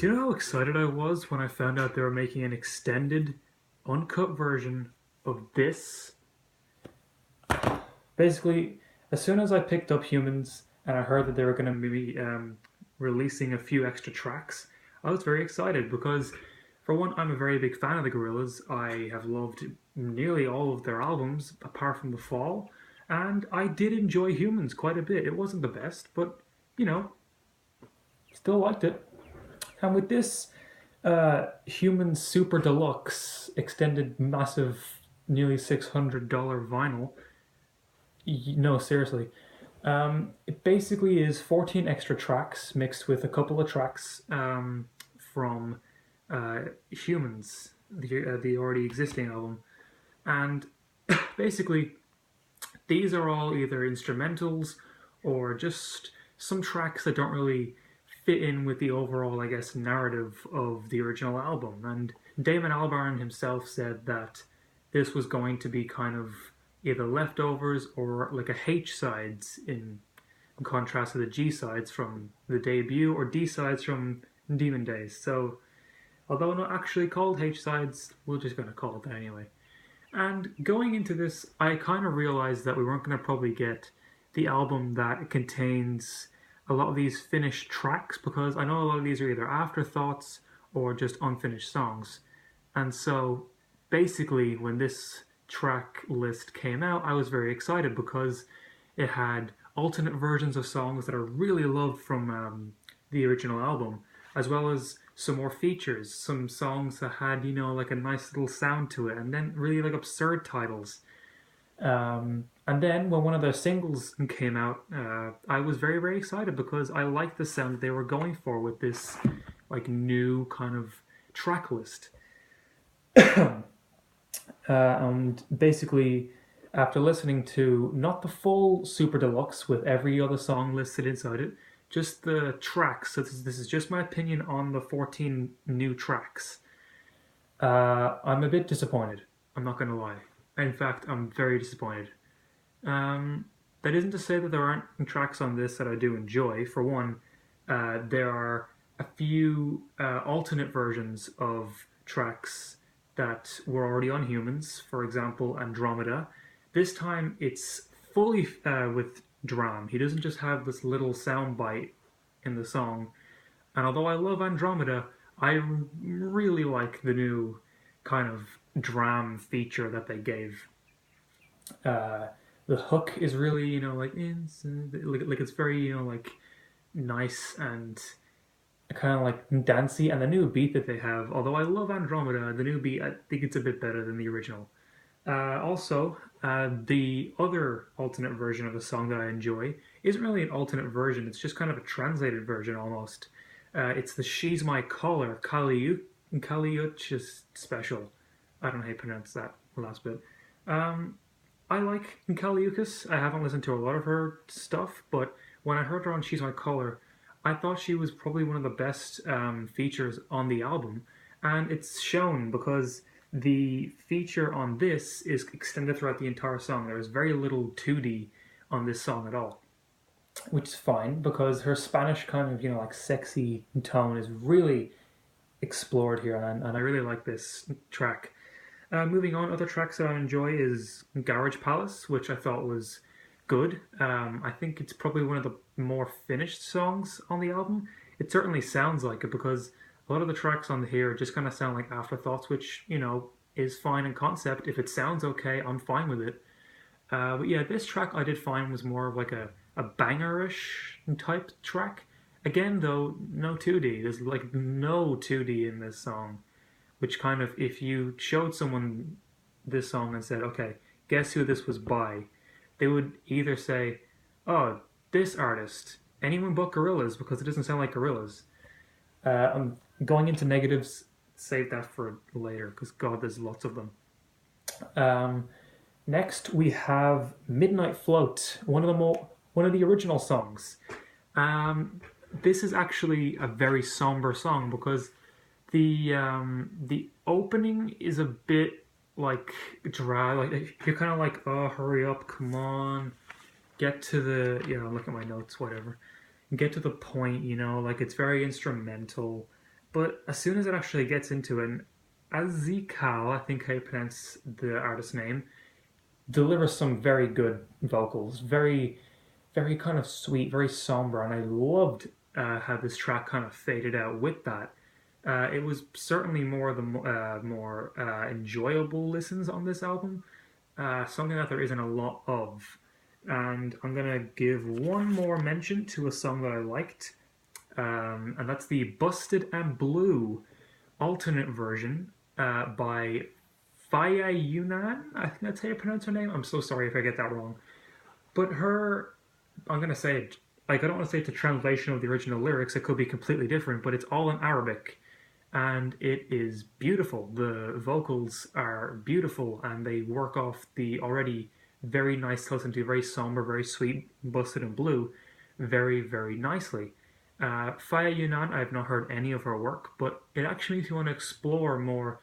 Do you know how excited I was when I found out they were making an extended, uncut version of this? Basically, as soon as I picked up Humans and I heard that they were going to be releasing a few extra tracks, I was very excited because, for one, I'm a very big fan of the Gorillaz. I have loved nearly all of their albums apart from The Fall, and I did enjoy Humans quite a bit. It wasn't the best, but you know, still liked it. And with this Human Super Deluxe extended massive, nearly $600 vinyl, no, seriously, it basically is 14 extra tracks mixed with a couple of tracks from Humans, the already existing album. And basically, these are all either instrumentals or just some tracks that don't really fit in with the overall, I guess, narrative of the original album. And Damon Albarn himself said that this was going to be kind of either leftovers or like a H sides in contrast to the G sides from the debut or D sides from Demon Days. So, although not actually called H sides, we're just going to call it that anyway. And going into this, I kind of realized that we weren't going to probably get the album that contains a lot of these finished tracks because I know a lot of these are either afterthoughts or just unfinished songs. And so basically, when this track list came out, I was very excited because it had alternate versions of songs that I really loved from the original album, as well as some more features, some songs that had, like a nice little sound to it, and then really like absurd titles. And then when one of their singles came out, I was very, very excited because I liked the sound they were going for with this like new kind of track list. And basically, after listening to not the full Super Deluxe with every other song listed inside it, just the tracks. So this is just my opinion on the 14 new tracks. I'm a bit disappointed. I'm not going to lie. In fact, I'm very disappointed. That isn't to say that there aren't tracks on this that I do enjoy. For one, there are a few alternate versions of tracks that were already on Humans. For example, Andromeda. This time it's fully with Dram. He doesn't just have this little sound bite in the song. And although I love Andromeda, I really like the new kind of Dram feature that they gave. The hook is really, like it's very, like nice and kind of like dancey. And the new beat that they have, although I love Andromeda, the new beat I think it's a bit better than the original. Also, the other alternate version of the song that I enjoy isn't really an alternate version. It's just kind of a translated version almost. It's the "She's My Caller" Kaliuch's special. I don't know how you pronounce that last bit. Um, I like Kaliuchis. I haven't listened to a lot of her stuff, but when I heard her on "She's My Caller," I thought she was probably one of the best features on the album, and it's shown because the feature on this is extended throughout the entire song. There is very little 2D on this song at all, which is fine because her Spanish kind of, like sexy tone is really explored here, and I really like this track. Moving on, other tracks that I enjoy is Garage Palace, which I thought was good. I think it's probably one of the more finished songs on the album. It certainly sounds like it because a lot of the tracks on here just kind of sound like afterthoughts, which, is fine in concept. If it sounds okay, I'm fine with it. But yeah, this track I did find was more of like a bangerish type track. Again, though, no 2D. There's like no 2D in this song, which kind of, if you showed someone this song and said, okay, guess who this was by, they would either say, oh, this artist, anyone but Gorillaz, because it doesn't sound like Gorillaz. I'm going into negatives, save that for later, because God, there's lots of them. Um, Next, we have Midnight Float, one of the original songs. Um, this is actually a very somber song because the opening is a bit like dry. Like you're kind of like, oh, hurry up, come on, get to the look at my notes, whatever, get to the point. Like it's very instrumental, But as soon as it actually gets into an Azikal, I think how you pronounce the artist's name, delivers some very good vocals, very kind of sweet, very somber, and I loved how this track kind of faded out with that. It was certainly more enjoyable listens on this album, something that there isn't a lot of. And I'm gonna give one more mention to a song that I liked, and that's the Busted and Blue alternate version by Faya Yunan. I think that's how you pronounce her name. I'm so sorry if I get that wrong. But her, I'm gonna say it. Like I don't want to say it's a translation of the original lyrics. It could be completely different, but it's all in Arabic, and it is beautiful. The vocals are beautiful, and they work off the already very nice to listen to, very somber, very sweet, Busted and Blue, very nicely. Faya Yunan, I have not heard any of her work, but it actually makes me want to explore more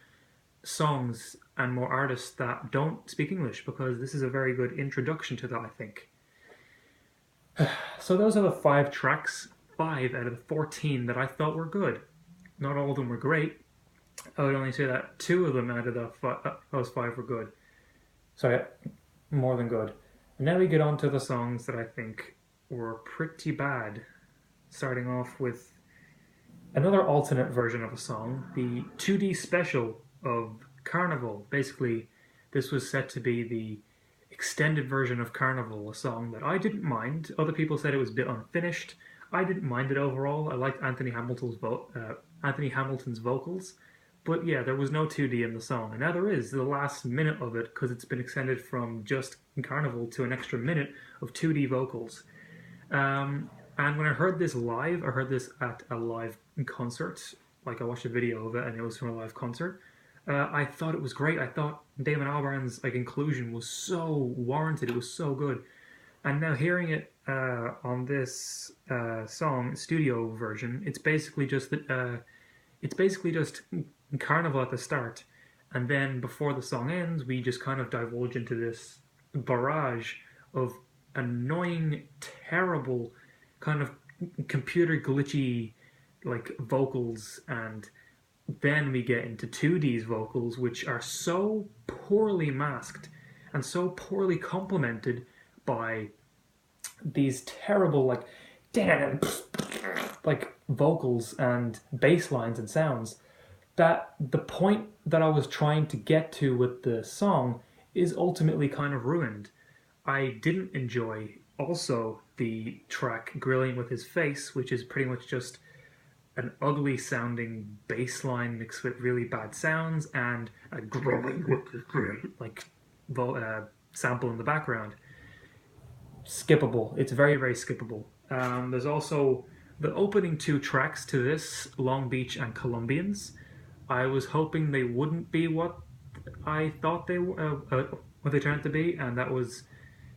songs and more artists that don't speak English because this is a very good introduction to that, I think. So those are the five tracks, five out of the 14 that I thought were good. Not all of them were great. I would only say that two of them out of those five were good. So yeah, more than good. And now we get on to the songs that I think were pretty bad. Starting off with another alternate version of a song, the 2D special of Carnival. Basically, this was set to be the extended version of Carnival, a song that I didn't mind. Other people said it was a bit unfinished. I didn't mind it overall. I liked Anthony Hamilton's vocals, but yeah, there was no 2D in the song, and now there is the last minute of it because it's been extended from just Carnival to an extra minute of 2D vocals. And when I heard this live, I heard this at a live concert. Like I watched a video of it, and it was from a live concert. I thought it was great. I thought Damon Albarn's like inclusion was so warranted. It was so good. And now hearing it on this song studio version, it's basically just Carnival at the start, and then before the song ends, we just kind of divulge into this barrage of annoying, terrible, kind of computer glitchy like vocals, and then we get into 2D's vocals, which are so poorly masked and so poorly complemented by these terrible like vocals and bass lines and sounds that the point that I was trying to get to with the song is ultimately kind of ruined. I didn't enjoy also the track Grilling with His Face, which is pretty much just an ugly sounding bass line mixed with really bad sounds and a grilling with his face like sample in the background. Skippable. It's very skippable. There's also the opening two tracks to this, Long Beach and Colombians. I was hoping they wouldn't be what I thought what they turned out to be, and that was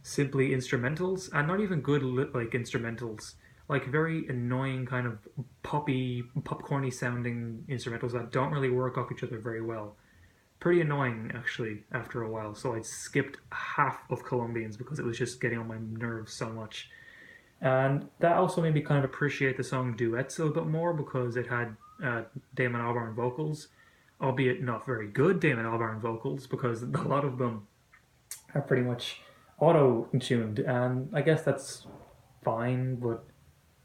simply instrumentals, and not even good like instrumentals, like very annoying kind of popcorny sounding instrumentals that don't really work off each other very well. Pretty annoying actually after a while. So I skipped half of Colombians because it was just getting on my nerves so much. And that also made me kind of appreciate the song Duets a little bit more because it had Damon Albarn vocals, albeit not very good Damon Albarn vocals because a lot of them are pretty much auto-tuned, and I guess that's fine, but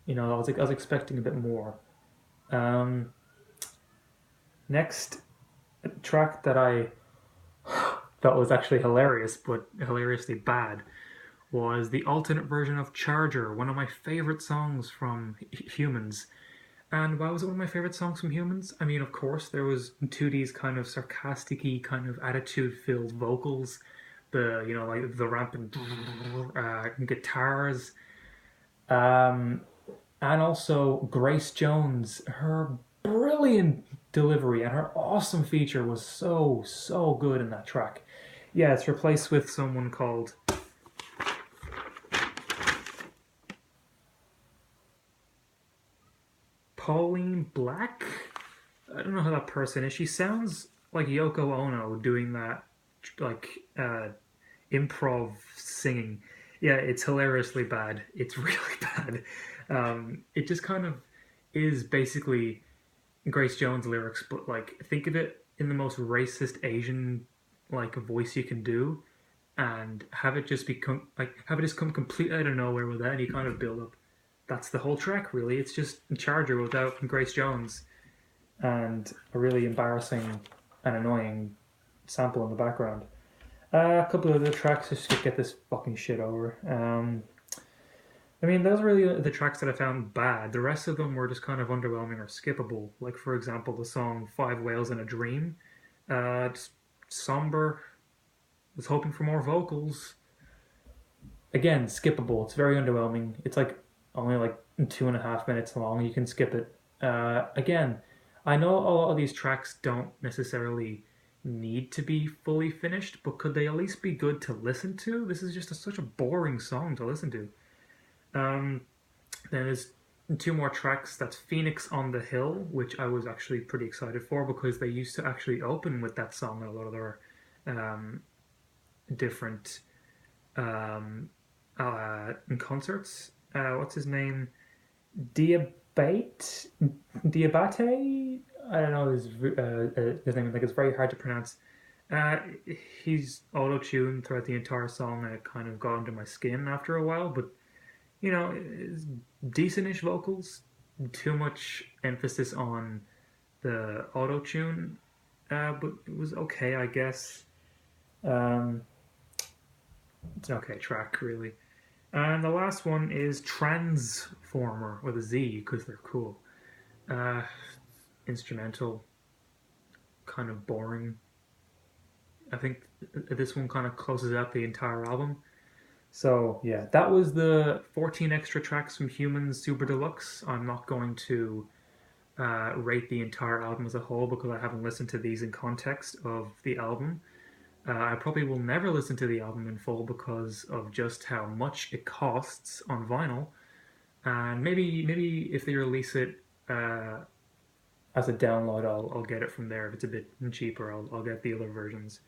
you know, I was expecting a bit more. Um, Next track that I thought was actually hilarious, but hilariously bad, was the alternate version of Charger, one of my favorite songs from Humanz. And why was it one of my favorite songs from Humanz? I mean, of course, there was 2D's kind of sarcastic-y, kind of attitude-filled vocals, the like the rampant guitars, um, and also Grace Jones, her brilliant delivery and her awesome feature was so good in that track. Yeah, it's replaced with someone called Pauline Black. I don't know who that person is. She sounds like Yoko Ono doing that, like improv singing. Yeah, it's hilariously bad. It's really bad. It just kind of is basically Grace Jones lyrics, but like think of it in the most racist Asian like voice you can do, and have it just become like have it just come completely out of nowhere with any kind of build up. That's the whole track, really. It's just Charger without Grace Jones, and a really embarrassing and annoying sample in the background. A couple of the tracks just to get this fucking shit over. I mean, those are really the tracks that I found bad. The rest of them were just kind of underwhelming or skippable. Like, for example, the song Five Whales in a Dream. Just somber. Was hoping for more vocals. Again, skippable. It's very underwhelming. It's like only like 2.5 minutes long. You can skip it. Again, I know a lot of these tracks don't necessarily need to be fully finished, but could they at least be good to listen to? This is just such a boring song to listen to. Um, then there's two more tracks. That's Phoenix on the Hill, which I was actually pretty excited for because they used to actually open with that song in a lot of their um, different in concerts. What's his name? Diabate? Diabate? I don't know his name. Like it's very hard to pronounce. Uh, he's auto-tuned throughout the entire song, and it kind of got under my skin after a while. But it's decentish vocals. Too much emphasis on the auto-tune, but it was okay, I guess. Um, it's an okay track, really. And the last one is Transformer with a Z because they're cool. Uh, Instrumental, kind of boring. I think this one kind of closes out the entire album. So yeah, that was the 14 extra tracks from Humanz Super Deluxe. I'm not going to rate the entire album as a whole because I haven't listened to these in context of the album. I probably will never listen to the album in full because of just how much it costs on vinyl. And maybe if they release it as a download, I'll get it from there. If it's a bit cheaper, I'll get the other versions.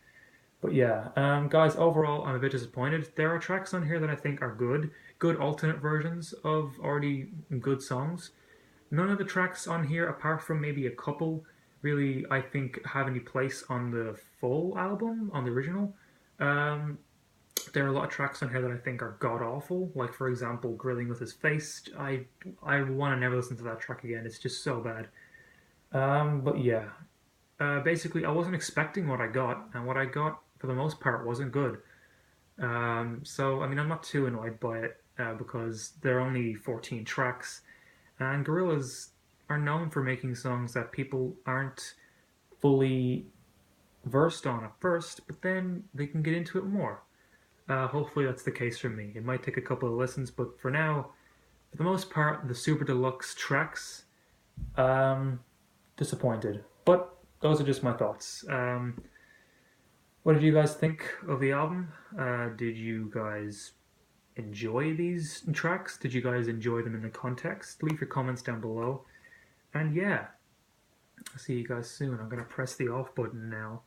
But yeah, guys, overall, I'm a bit disappointed. There are tracks on here that I think are good alternate versions of already good songs. None of the tracks on here, apart from maybe a couple, really, I think, have any place on the full album, on the original. Um, there are a lot of tracks on here that I think are god awful. Like, for example, Grilling with His Face. I want to never listen to that track again. It's just so bad. But yeah, basically, I wasn't expecting what I got, and what I got for the most part wasn't good. So I mean, I'm not too annoyed by it because there are only 14 tracks, and Gorillaz are known for making songs that people aren't fully versed on at first, but then they can get into it more. Hopefully, that's the case for me. It might take a couple of listens, but for now, for the most part, the Super Deluxe tracks, um, disappointed. But those are just my thoughts. What did you guys think of the album? Did you guys enjoy these tracks? Did you guys enjoy them in the context? Leave your comments down below. And yeah, I'll see you guys soon. I'm going to press the off button now.